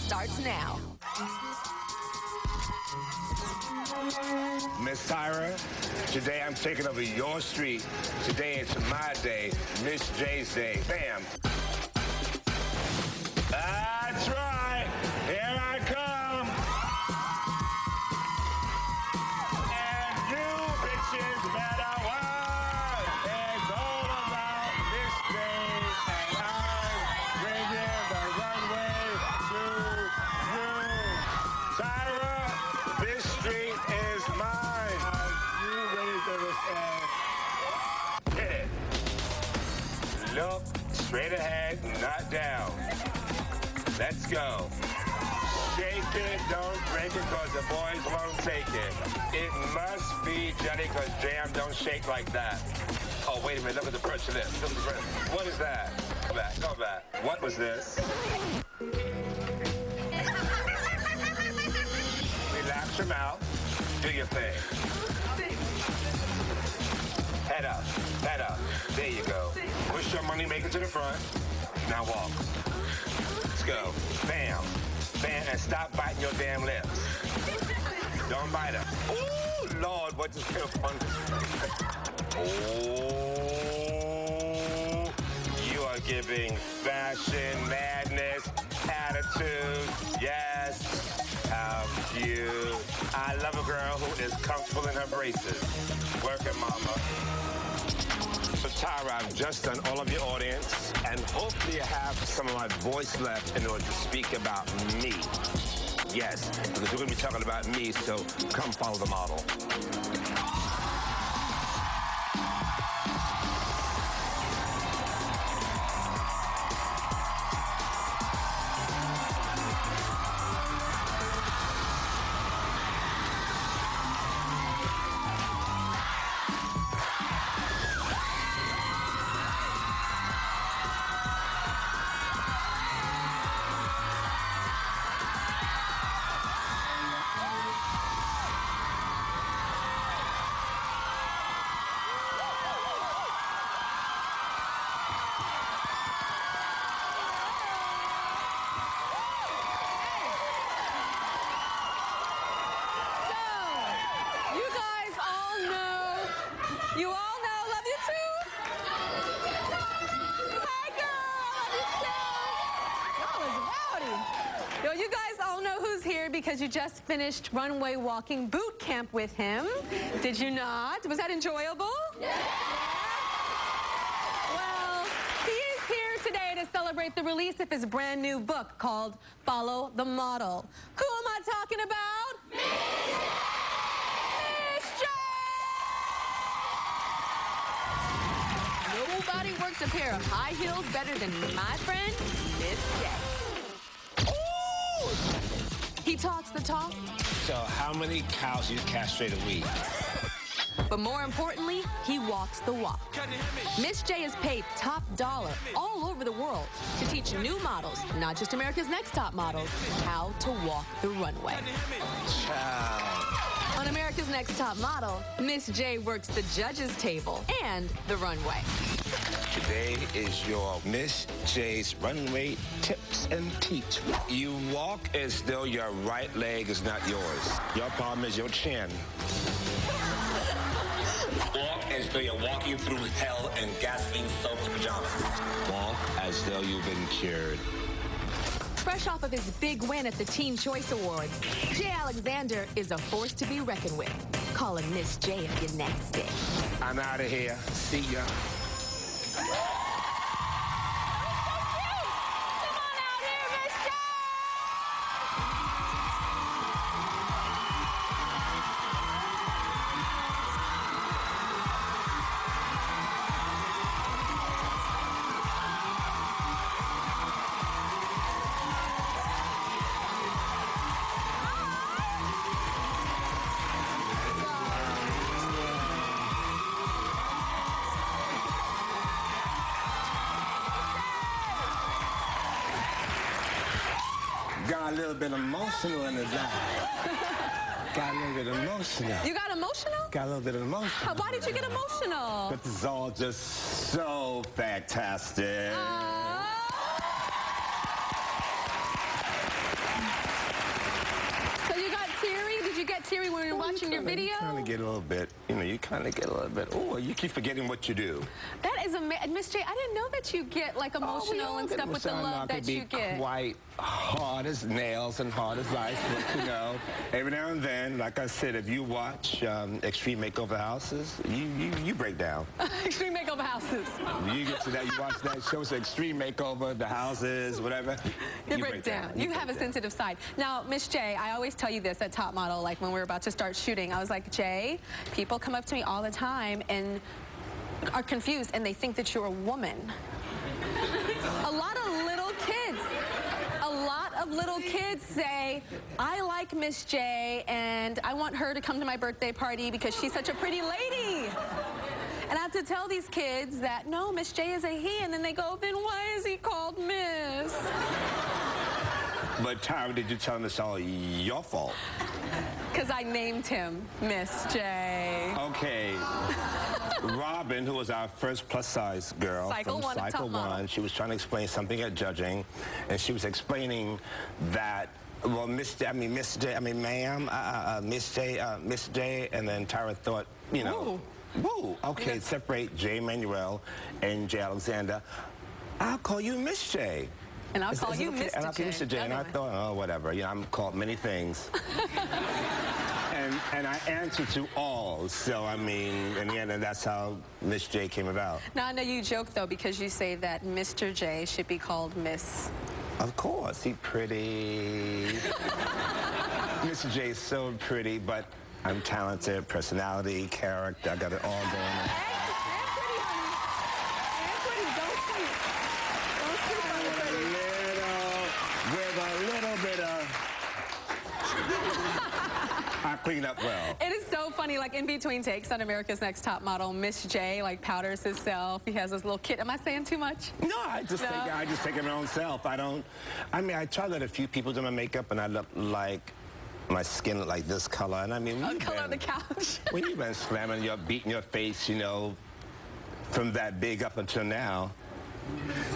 starts now. Miss Tyra, today I'm taking over your street. Today it's my day, Miss J's day. Bam. That's right. Here I come. And you bitches better watch. It's all about Miss J, and I'm bringing the runway to you. Tyra, this street is mine. You ready for this? Hit it. Look straight ahead, not down. Let's go. Shake it, don't break it, because the boys won't take it. It must be jelly, because jam don't shake like that. Oh, wait a minute, look at the pressure lip. Look at the pressure. What is that? Go back, go back. What was this? Relax your mouth. Do your thing. Head up, head up. There you go. Push your money maker to the front. Now walk. Let's go. Bam. Bam, and stop biting your damn lips. Don't bite them. Ooh, Lord, what just feel fun? Oh, you are giving fashion, madness, attitude. Yes. How cute. I love a girl who is comfortable in her braces. Working, mama. So, Tyra, I've just done all of your audience, and hopefully you have some of my voice left in order to speak about me. Yes, because we're going to be talking about me, so come follow the model. You all know, love you too. Hi, girl, love you too. Y'all is rowdy. Yo, you guys all know who's here because you just finished runway walking boot camp with him. Did you not? Was that enjoyable? Yeah. Well, he is here today to celebrate the release of his brand new book called Follow the Model. Who am I talking about? Nobody works a pair of high heels better than my friend, Miss J. Ooh! He talks the talk. So how many cows you castrate a week? But more importantly, he walks the walk. Miss J is paid top dollar all over the world to teach new models, not just America's Next Top Models, how to walk the runway. Child. On America's Next Top Model, Miss J works the judges' table and the runway. Today is your Miss J's runway tips and teach. You walk as though your right leg is not yours. Your problem is your chin. Walk as though you're walking through hell in gasoline-soaked pajamas. Walk as though you've been cured. Fresh off of his big win at the Teen Choice Awards, Jay Alexander is a force to be reckoned with. Call him Miss J if you're nasty. I'm out of here. See ya. Got a little bit emotional in the live. Got a little bit emotional. You got emotional? Got a little bit emotional. Why did you get emotional? But this is all just so fantastic. watching your video? You kind of get a little bit, you kind of get a little bit, oh, you keep forgetting what you do. That is amazing. Miss J, I didn't know that you get like emotional and stuff with the love that you get. Quite hard as nails and hard as ice, but every now and then, like I said, if you watch Extreme Makeover Houses, you break down. Extreme Makeover Houses. You get to that, you watch that show, it's Extreme Makeover, the houses, whatever. You break down. You have a sensitive side. Now, Miss J, I always tell you this at Top Model, like when we were about to start shooting, I was like, Jay, people come up to me all the time and are confused and they think that you're a woman. A lot of little kids say, I like Miss J and I want her to come to my birthday party because she's such a pretty lady. And I have to tell these kids that, no, Miss J is a he, and then they go, then why is he called Miss? But Tyra, did you tell him it's all your fault? Because I named him Miss J. Okay. Robin, who was our first plus-size girl Cycle from One at Cycle Top Model. One, she was trying to explain something at judging, and she was explaining that, well, Miss J, Miss J, Miss J, and then Tyra thought, woo, okay, separate J. Manuel and J. Alexander. I'll call you Miss J. And I'll call you okay? Mr. And I'll call you Mr. J. And I thought, oh, whatever. I'm called many things. and I answer to all. So, in the end, that's how Miss J came about. Now, I know you joke, though, because you say that Mr. J should be called Miss. Of course, he's pretty. Mr. J is so pretty, but I'm talented, personality, character. I got it all going on. I clean up well. It is so funny, like in between takes on America's Next Top Model, Miss J like powders himself. He has his little kit. Am I saying too much? No, I just take it my own self. I try to let a few people do my makeup, and I look like my skin look like this color. And color on the couch. When you've been beating your face, from that big up until now.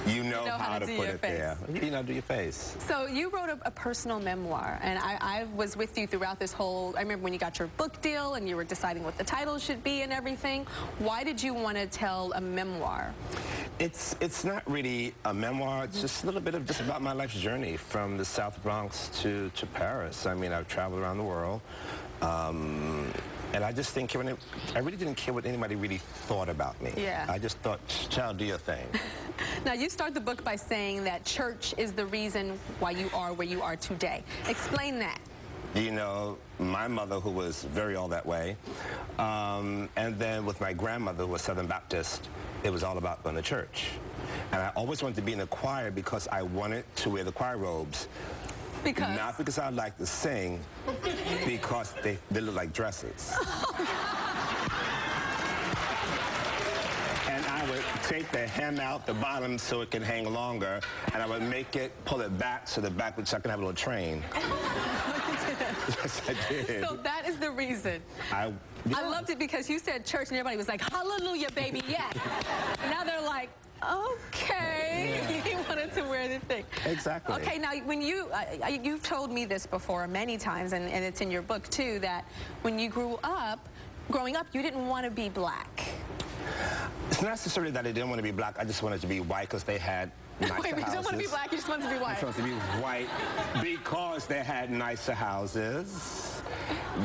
You know how to put it there. Do your face. So you wrote a personal memoir, and I was with you throughout this whole, I remember when you got your book deal and you were deciding what the title should be and everything. Why did you want to tell a memoir? It's not really a memoir. It's just a little bit of just about my life's journey from the South Bronx to Paris. I've traveled around the world. And I just think I really didn't care what anybody really thought about me. Yeah. I just thought, child, do your thing. Now, you start the book by saying that church is the reason why you are where you are today. Explain that. My mother, who was very all that way, and then with my grandmother, who was Southern Baptist, it was all about going to church. And I always wanted to be in the choir because I wanted to wear the choir robes. Because? Not because I like to sing, because they look like dresses. And I would take the hem out the bottom so it can hang longer, and I would pull it back so I can have a little train. Yes, I did. So that is the reason. Yeah. I loved it because you said church and everybody was like, hallelujah, baby, yes. And now they're like, okay. Yeah. He wanted to wear the thing. Exactly. Okay, now when you've told me this before many times, and it's in your book too, that when you growing up, you didn't want to be black. It's not necessarily that I didn't want to be black. I just wanted to be white because they had nicer houses. Wait, you don't want to be black, you just want to be white. I just wanted to be white because they had nicer houses.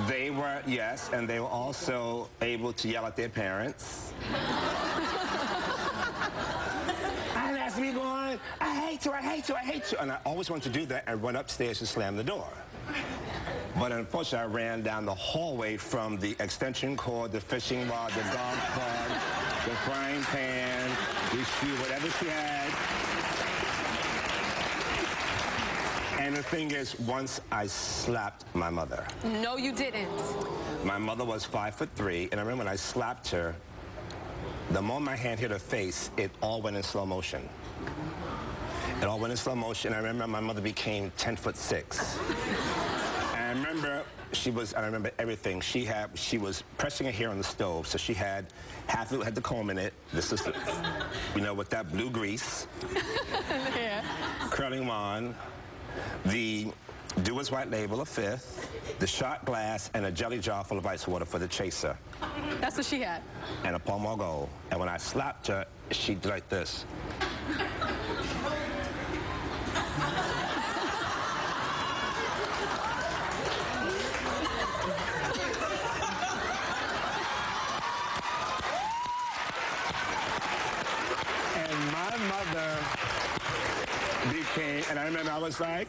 They were, yes, and they were also able to yell at their parents. And that's me going, I hate you, I hate you, I hate you. And I always wanted to do that and run upstairs and slam the door. But unfortunately, I ran down the hallway from the extension cord, the fishing rod, the golf club, the frying pan, the shoe, whatever she had. And the thing is, once I slapped my mother. No, you didn't. My mother was 5'3", and I remember when I slapped her, the moment my hand hit her face, it all went in slow motion. It all went in slow motion. I remember my mother became 10'6". I remember everything. She was pressing her hair on the stove, so she had half of it had the comb in it. This is, with that blue grease, Yeah. curling on. The Dewar's White Label, a fifth, the shot glass, and a jelly jar full of ice water for the chaser. That's what she had. And a Pall Mall Gold. And when I slapped her, she did like this. And my mother became, and I remember I was like,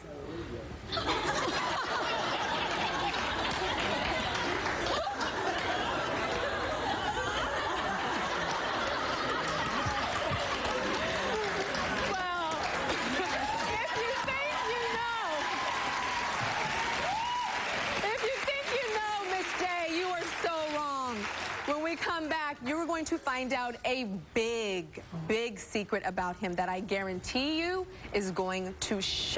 when we come back, you're going to find out a big, big secret about him that I guarantee you is going to shock